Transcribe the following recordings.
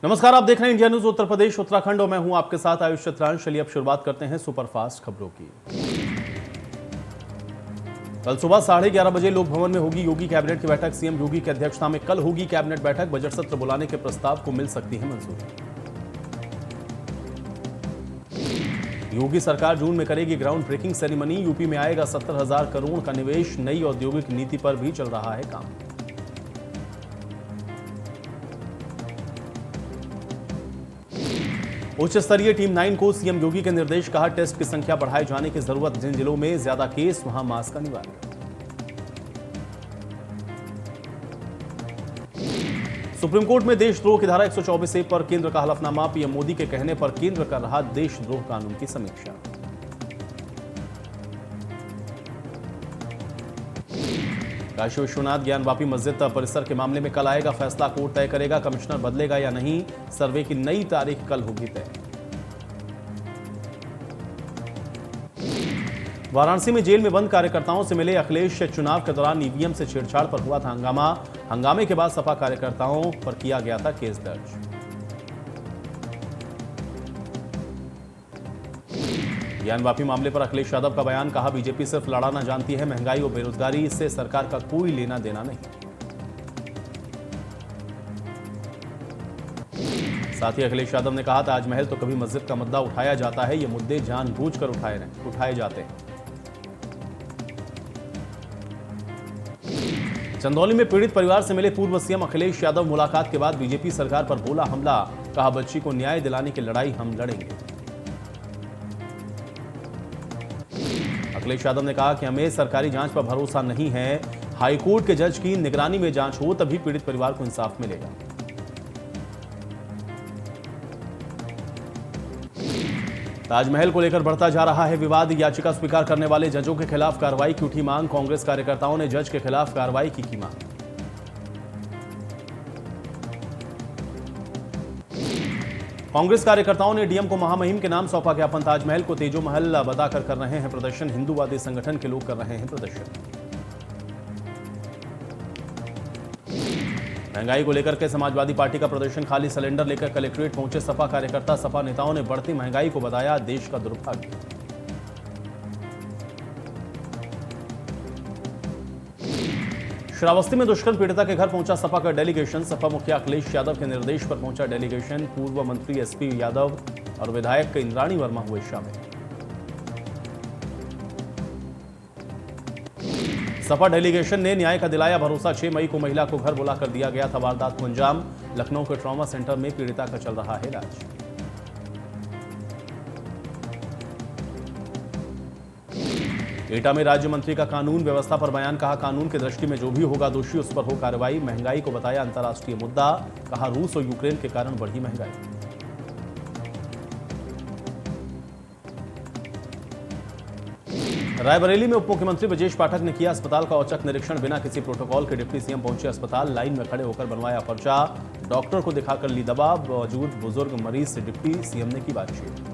नमस्कार, आप देख रहे हैं इंडिया न्यूज उत्तर प्रदेश उत्तराखंड और मैं हूं आपके साथ आयुष चित्रांश। चलिए अब शुरुआत करते हैं सुपरफास्ट खबरों की। कल सुबह 11:30 बजे लोक भवन में होगी योगी कैबिनेट की बैठक। सीएम योगी की अध्यक्षता में कल होगी कैबिनेट बैठक। बजट सत्र बुलाने के प्रस्ताव को मिल सकती है मंजूरी। योगी सरकार जून में करेगी ग्राउंड ब्रेकिंग सेरेमनी। यूपी में आएगा 70,000 करोड़ का निवेश। नई औद्योगिक नीति पर भी चल रहा है काम। उच्च स्तरीय टीम 9 को सीएम योगी के निर्देश। कहा, टेस्ट की संख्या बढ़ाए जाने की जरूरत। जिन जिलों में ज्यादा केस वहां मास्क अनिवार्य। सुप्रीम कोर्ट में देशद्रोह की धारा 124A पर केंद्र का हलफनामा। पीएम मोदी के कहने पर केंद्र कर रहा देशद्रोह कानून की समीक्षा। काशी विश्वनाथ ज्ञानवापी मस्जिद परिसर के मामले में कल आएगा फैसला। कोर्ट तय करेगा कमिश्नर बदलेगा या नहीं। सर्वे की नई तारीख कल होगी तय। वाराणसी में जेल में बंद कार्यकर्ताओं से मिले अखिलेश। चुनाव के दौरान ईवीएम से छेड़छाड़ पर हुआ था हंगामा। हंगामे के बाद सपा कार्यकर्ताओं पर किया गया था केस दर्ज। ज्ञानवापी मामले पर अखिलेश यादव का बयान। कहा, बीजेपी सिर्फ लड़ाना जानती है। महंगाई और बेरोजगारी से सरकार का कोई लेना देना नहीं। साथ ही अखिलेश यादव ने कहा, ताजमहल तो कभी मस्जिद का मुद्दा उठाया जाता है। ये मुद्दे जानबूझकर उठाए जाते हैं। चंदौली में पीड़ित परिवार से मिले पूर्व सीएम अखिलेश यादव। मुलाकात के बाद बीजेपी सरकार पर बोला हमला। कहा, बच्ची को न्याय दिलाने की लड़ाई हम लड़ेंगे। अखिलेश यादव ने कहा कि हमें सरकारी जांच पर भरोसा नहीं है। हाईकोर्ट के जज की निगरानी में जांच हो तभी पीड़ित परिवार को इंसाफ मिलेगा। ताजमहल को लेकर बढ़ता जा रहा है विवाद। याचिका स्वीकार करने वाले जजों के खिलाफ कार्रवाई की उठी मांग। कांग्रेस कार्यकर्ताओं ने जज के खिलाफ कार्रवाई की मांग। कांग्रेस कार्यकर्ताओं ने डीएम को महामहिम के नाम सौंपा ज्ञापन। ताजमहल को तेजो महल बताकर कर रहे हैं प्रदर्शन। हिंदूवादी संगठन के लोग कर रहे हैं प्रदर्शन। महंगाई को लेकर के समाजवादी पार्टी का प्रदर्शन। खाली सिलेंडर लेकर कलेक्ट्रेट पहुंचे सपा कार्यकर्ता। सपा नेताओं ने बढ़ती महंगाई को बताया देश का दुर्भाग्य। श्रावस्ती में दुष्कर्म पीड़िता के घर पहुंचा सपा का डेलीगेशन। सपा मुखिया अखिलेश यादव के निर्देश पर पहुंचा डेलीगेशन। पूर्व मंत्री एसपी यादव और विधायक इंद्राणी वर्मा हुए शामिल। सपा डेलीगेशन ने न्याय का दिलाया भरोसा। 6 मई को महिला को घर बुलाकर दिया गया था वारदात को अंजाम। लखनऊ के ट्रॉमा सेंटर में पीड़िता का चल रहा है इलाज। एटा में राज्य मंत्री का कानून व्यवस्था पर बयान। कहा, कानून की दृष्टि में जो भी होगा दोषी उस पर हो कार्रवाई। महंगाई को बताया अंतर्राष्ट्रीय मुद्दा। कहा, रूस और यूक्रेन के कारण बढ़ी महंगाई। रायबरेली में उप मुख्यमंत्री ब्रजेश पाठक ने किया अस्पताल का औचक निरीक्षण। बिना किसी प्रोटोकॉल के डिप्टी सीएम पहुंचे अस्पताल। लाइन में खड़े होकर बनवाया पर्चा। डॉक्टर को दिखाकर ली दवा। मौजूद बुजुर्ग मरीज से डिप्टी सीएम ने की बातचीत।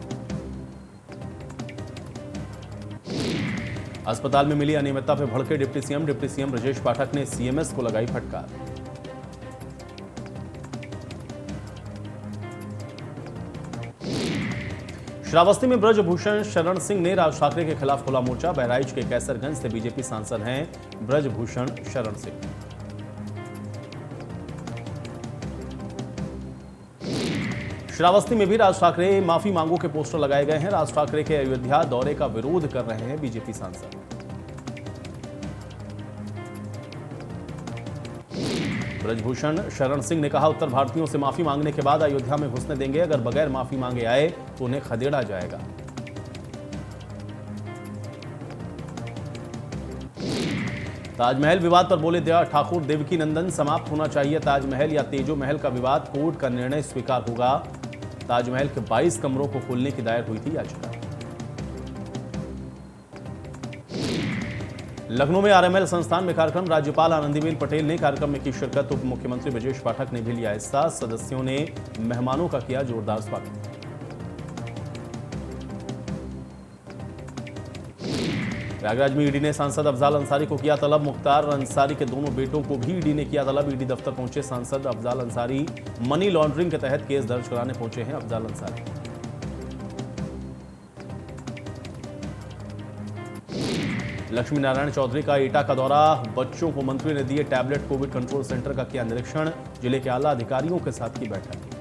अस्पताल में मिली अनियमितता पर भड़के deputy CM. Deputy CM Brajesh Pathak ने सीएमएस को लगाई फटकार। श्रावस्ती में ब्रजभूषण शरण सिंह ने राज ठाकरे के खिलाफ खोला मोर्चा। बहराइच के कैसरगंज से बीजेपी सांसद हैं ब्रजभूषण शरण सिंह। श्रावस्ती में भी राज ठाकरे माफी मांगों के पोस्टर लगाए गए हैं। राज ठाकरे के अयोध्या दौरे का विरोध कर रहे हैं बीजेपी सांसद। ब्रजभूषण शरण सिंह ने कहा, उत्तर भारतीयों से माफी मांगने के बाद अयोध्या में घुसने देंगे। अगर बगैर माफी मांगे आए तो उन्हें खदेड़ा जाएगा। ताजमहल विवाद पर बोले ठाकुर देवकी नंदन, समाप्त होना चाहिए ताजमहल या तेजो महल का विवाद। कोर्ट का निर्णय स्वीकार होगा। ताजमहल के 22 कमरों को खोलने की दायर हुई थी याचिका। लखनऊ में आरएमएल संस्थान में कार्यक्रम। राज्यपाल आनंदीबेन पटेल ने कार्यक्रम में की शिरकत। उप मुख्यमंत्री ब्रजेश पाठक ने भी लिया हिस्सा। सदस्यों ने मेहमानों का किया जोरदार स्वागत। प्रयागराज में ईडी ने सांसद अफजाल अंसारी को किया तलब। मुख्तार अंसारी के दोनों बेटों को भी ईडी ने किया तलब। ईडी दफ्तर पहुंचे सांसद अफजाल अंसारी। मनी लॉन्ड्रिंग के तहत केस दर्ज कराने पहुंचे हैं अफजाल अंसारी। लक्ष्मी नारायण चौधरी का एटा का दौरा। बच्चों को मंत्री ने दिए टैबलेट। कोविड कंट्रोल सेंटर का किया निरीक्षण। जिले के आला अधिकारियों के साथ की बैठक।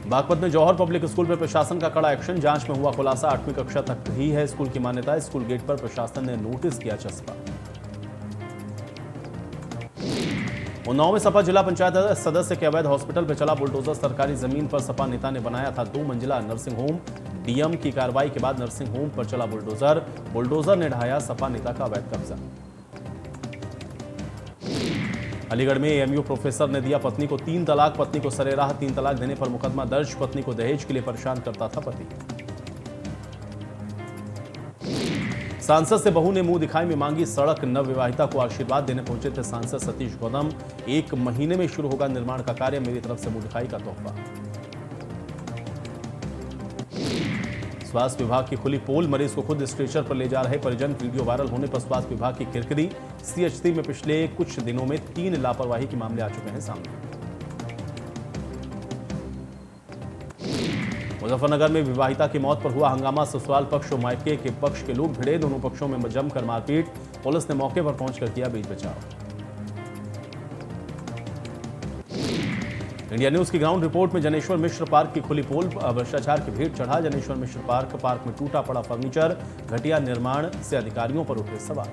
बागपत में जौहर पब्लिक स्कूल पर प्रशासन का कड़ा एक्शन। जांच में हुआ खुलासा। 8वीं कक्षा तक ही है स्कूल की मान्यता। स्कूल गेट पर प्रशासन ने नोटिस किया चस्पा। उन्नाव में सपा जिला पंचायत सदस्य के अवैध हॉस्पिटल पर चला बुलडोजर। सरकारी जमीन पर सपा नेता ने बनाया था 2 मंजिला नर्सिंग होम। डीएम की कार्रवाई के बाद नर्सिंग होम पर चला बुलडोजर। बुलडोजर ने ढाया सपा नेता का अवैध कब्जा। अलीगढ़ में एएमयू प्रोफेसर ने दिया पत्नी को 3 तलाक। पत्नी को सरेराह 3 तलाक देने पर मुकदमा दर्ज। पत्नी को दहेज के लिए परेशान करता था पति। सांसद से बहू ने मुंह दिखाई में मांगी सड़क। नवविवाहिता को आशीर्वाद देने पहुंचे थे सांसद सतीश गौतम। 1 महीने में शुरू होगा निर्माण का कार्य। मेरी तरफ से मुंह दिखाई का तोहफा। स्वास्थ्य विभाग की खुली पोल। मरीज को खुद स्ट्रेचर पर ले जा रहे परिजन। वीडियो वायरल होने पर स्वास्थ्य विभाग की किरकिरी। सीएचसी में पिछले कुछ दिनों में 3 लापरवाही के मामले आ चुके हैं सामने। मुजफ्फरनगर में विवाहिता की मौत पर हुआ हंगामा। ससुराल पक्ष और मायके के पक्ष के लोग भिड़े। दोनों पक्षों में जमकर मारपीट। पुलिस ने मौके पर पहुंचकर किया बीच बचाव। इंडिया न्यूज की ग्राउंड रिपोर्ट में जनेश्वर मिश्र पार्क की खुली पोल। भ्रष्टाचार की भीड़ चढ़ा जनेश्वर मिश्र पार्क में टूटा पड़ा फर्नीचर। घटिया निर्माण से अधिकारियों पर उठे सवाल।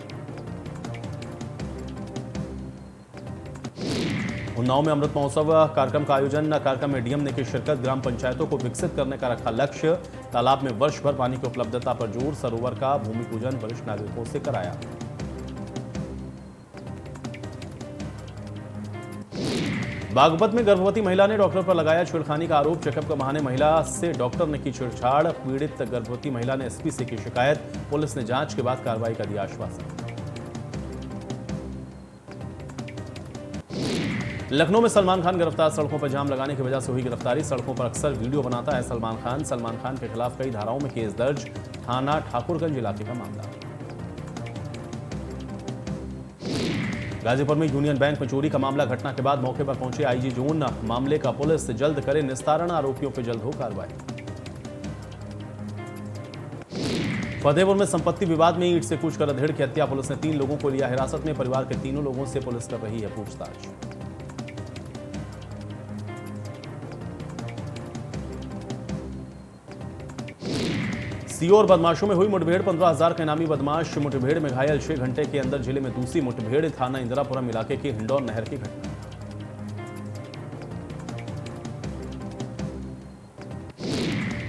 उन्नाव में अमृत महोत्सव कार्यक्रम का आयोजन। कार्यक्रम में डीएम ने की शिरकत। ग्राम पंचायतों को विकसित करने का रखा लक्ष्य। तालाब में वर्ष भर पानी की उपलब्धता पर जोर। सरोवर का भूमि पूजन वरिष्ठ नागरिकों से कराया। बागपत में गर्भवती महिला ने डॉक्टर पर लगाया छेड़खानी का आरोप। चेकअप के बहाने महिला से डॉक्टर ने की छेड़छाड़। पीड़ित गर्भवती महिला ने एसपी से की शिकायत। पुलिस ने जांच के बाद कार्रवाई का दिया आश्वासन। लखनऊ में सलमान खान गिरफ्तार। सड़कों पर जाम लगाने की वजह से हुई गिरफ्तारी। सड़कों पर अक्सर वीडियो बनाता है सलमान खान। सलमान खान के खिलाफ कई धाराओं में केस दर्ज। थाना ठाकुरगंज इलाके का मामला। गाजीपुर में यूनियन बैंक में चोरी का मामला। घटना के बाद मौके पर पहुंचे आईजी जोन। मामले का पुलिस जल्द करे निस्तारण। आरोपियों पर जल्द हो कार्रवाई। फतेहपुर में संपत्ति विवाद में ईंट से कूचकर अधेड़ की हत्या। पुलिस ने 3 लोगों को लिया हिरासत में। परिवार के तीनों लोगों से पुलिस कर रही है पूछताछ। सीओ और बदमाशों में हुई मुठभेड़। 15,000 का इनामी बदमाश। मुठभेड़ में घायल। 6 घंटे के अंदर जिले में दूसरी मुठभेड़। थाना इंदिरापुरम इलाके की हिंडौन नहर की घटना।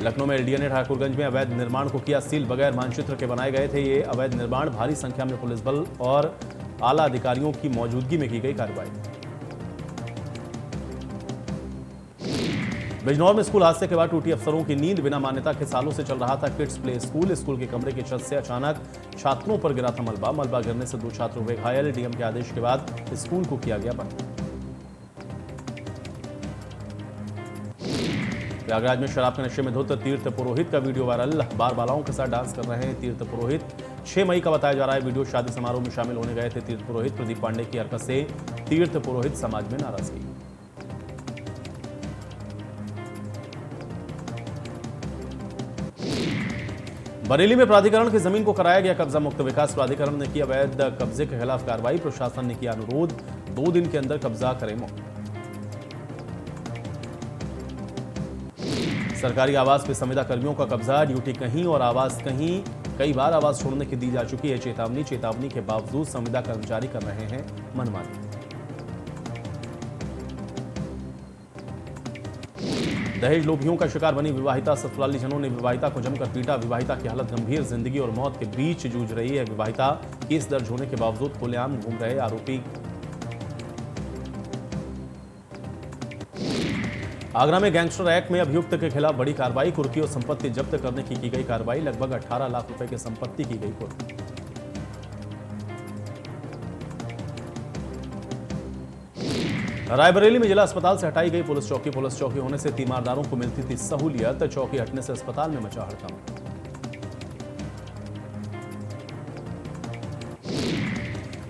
लखनऊ में एलडीए ने ठाकुरगंज में अवैध निर्माण को किया सील। बगैर मानचित्र के बनाए गए थे ये अवैध निर्माण। भारी संख्या में पुलिस बल और आला अधिकारियों की मौजूदगी में की गई कार्रवाई। बिजनौर में स्कूल हादसे के बाद टूटी अफसरों की नींद। बिना मान्यता के सालों से चल रहा था किड्स प्ले स्कूल। स्कूल के कमरे की छत से अचानक छात्रों पर गिरा था मलबा। मलबा गिरने से 2 छात्र हुए घायल। डीएम के आदेश के बाद स्कूल को किया गया बंद। प्रयागराज में शराब के नशे में धुत तीर्थ पुरोहित का वीडियो वायरल। बार बालाओं के साथ डांस कर रहे हैं तीर्थ पुरोहित। 6 मई का बताया जा रहा है वीडियो। शादी समारोह में शामिल होने गए थे तीर्थ पुरोहित। प्रदीप पांडे की हरकत से तीर्थ पुरोहित समाज में नाराजगी। बरेली में प्राधिकरण की जमीन को कराया गया कब्जा मुक्त। विकास प्राधिकरण ने की अवैध कब्जे के खिलाफ कार्रवाई। प्रशासन ने किया अनुरोध 2 दिन के अंदर कब्जा करें मुक्त। सरकारी आवास पे संविदा कर्मियों का कब्जा। ड्यूटी कहीं और आवास कहीं। कई बार आवास छोड़ने की दी जा चुकी है चेतावनी के बावजूद संविदा कर्मचारी कर रहे हैं मनमानी। दहेज लोभियों का शिकार बनी विवाहिता। ससुराली जनों ने विवाहिता को जमकर पीटा। विवाहिता की हालत गंभीर। जिंदगी और मौत के बीच जूझ रही है विवाहिता। केस दर्ज होने के बावजूद खुलेआम घूम रहे आरोपी। आगरा में गैंगस्टर एक्ट में अभियुक्त के खिलाफ बड़ी कार्रवाई। कुर्की और संपत्ति जब्त करने की गई कार्रवाई। लगभग 18 लाख रुपए की संपत्ति की गई कुर्क। रायबरेली में जिला अस्पताल से हटाई गई पुलिस चौकी। पुलिस चौकी होने से तीमारदारों को मिलती थी सहूलियत। चौकी हटने से अस्पताल में मचा हड़कंप।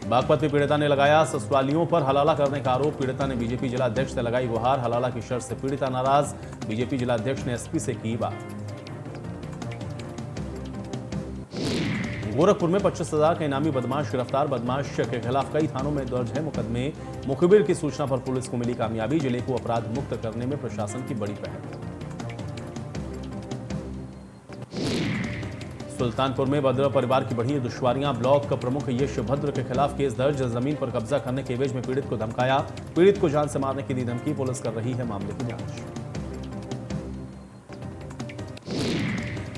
बागपत में पीड़िता ने लगाया ससुरालियों पर हलाला करने का आरोप। पीड़िता ने बीजेपी जिला अध्यक्ष से लगाई गुहार। हलाला की शर्त से पीड़िता नाराज। बीजेपी जिला अध्यक्ष ने एसपी से की बात। गोरखपुर में 25,000 का इनामी बदमाश गिरफ्तार। बदमाश के खिलाफ कई थानों में दर्ज है मुकदमे। मुखबिर की सूचना पर पुलिस को मिली कामयाबी। जिले को अपराध मुक्त करने में प्रशासन की बड़ी पहल। सुल्तानपुर में भद्र परिवार की बढ़ी दुश्वारियां। ब्लॉक प्रमुख यश भद्र के खिलाफ केस दर्ज। जमीन पर कब्जा करने के एवज में पीड़ित को धमकाया। पीड़ित को जान से मारने की दी धमकी। पुलिस कर रही है मामले की जांच।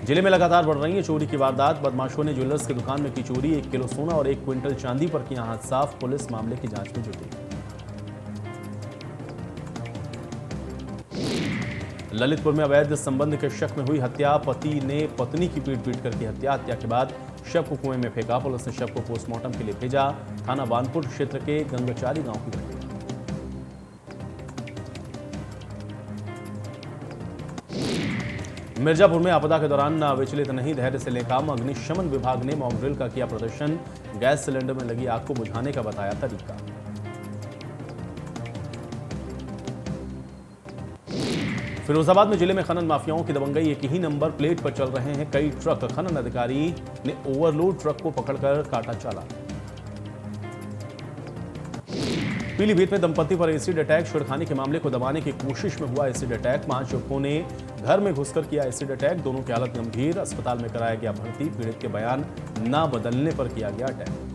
जिले में लगातार बढ़ रही है चोरी की वारदात। बदमाशों ने ज्वेलर्स की दुकान में की चोरी। 1 किलो सोना और 1 क्विंटल चांदी पर किया हाथ साफ। पुलिस मामले की जांच में जुटी। ललितपुर में अवैध संबंध के शक में हुई हत्या। पति ने पत्नी की पीट कर की हत्या। हत्या के बाद शव को कुएं में फेंका। पुलिस ने शव को पोस्टमार्टम के लिए भेजा। थाना बानपुर क्षेत्र के गंगचारी गांव की घटना। मिर्जापुर में आपदा के दौरान विचलित नहीं, धैर्य से ले काम। अग्निशमन विभाग ने मॉक ड्रिल का किया प्रदर्शन। गैस सिलेंडर में लगी आग को बुझाने का बताया तरीका। फिरोजाबाद में जिले में खनन माफियाओं की दबंगई। एक ही नंबर प्लेट पर चल रहे हैं कई ट्रक। खनन अधिकारी ने ओवरलोड ट्रक को पकड़कर काटा चालान। पीलीभीत में दंपति पर एसिड अटैक। छेड़खानी के मामले को दबाने की कोशिश में हुआ एसिड अटैक। 5 युवकों ने घर में घुसकर किया एसिड अटैक। दोनों की हालत गंभीर। अस्पताल में कराया गया भर्ती। पीड़ित के बयान न बदलने पर किया गया अटैक।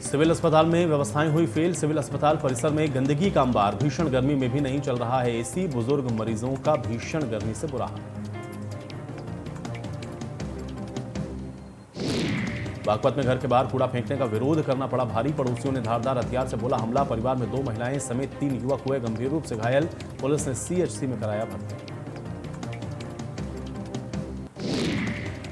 सिविल अस्पताल में व्यवस्थाएं हुई फेल। सिविल अस्पताल परिसर में गंदगी का अंबार। भीषण गर्मी में भी नहीं चल रहा है एसी। बुजुर्ग मरीजों का भीषण गर्मी से बुरा हाल। बागपत में घर के बाहर कूड़ा फेंकने का विरोध करना पड़ा भारी। पड़ोसियों ने धारदार हथियार से बोला हमला। परिवार में 2 महिलाएं समेत 3 युवक हुए गंभीर रूप से घायल। पुलिस ने सीएचसी में कराया भर्ती।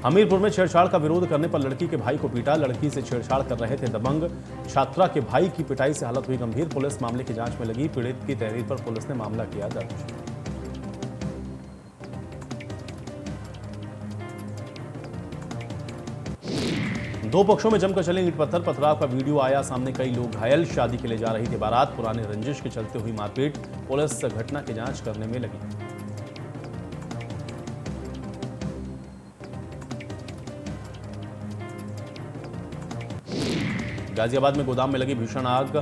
हमीरपुर में छेड़छाड़ का विरोध करने पर लड़की के भाई को पीटा। लड़की से छेड़छाड़ कर रहे थे दबंग। छात्रा के भाई की पिटाई से हालत हुई गंभीर। पुलिस मामले की जांच में लगी। पीड़ित की तहरीर पर पुलिस ने मामला किया दर्ज। दो पक्षों में जमकर चले ईंट पत्थर। पथराव का वीडियो आया सामने। कई लोग घायल। शादी के लिए जा रही थी बारात। पुराने रंजिश के चलते हुई मारपीट। पुलिस घटना की जांच करने में लगी। गाजियाबाद में गोदाम में लगी भीषण आग।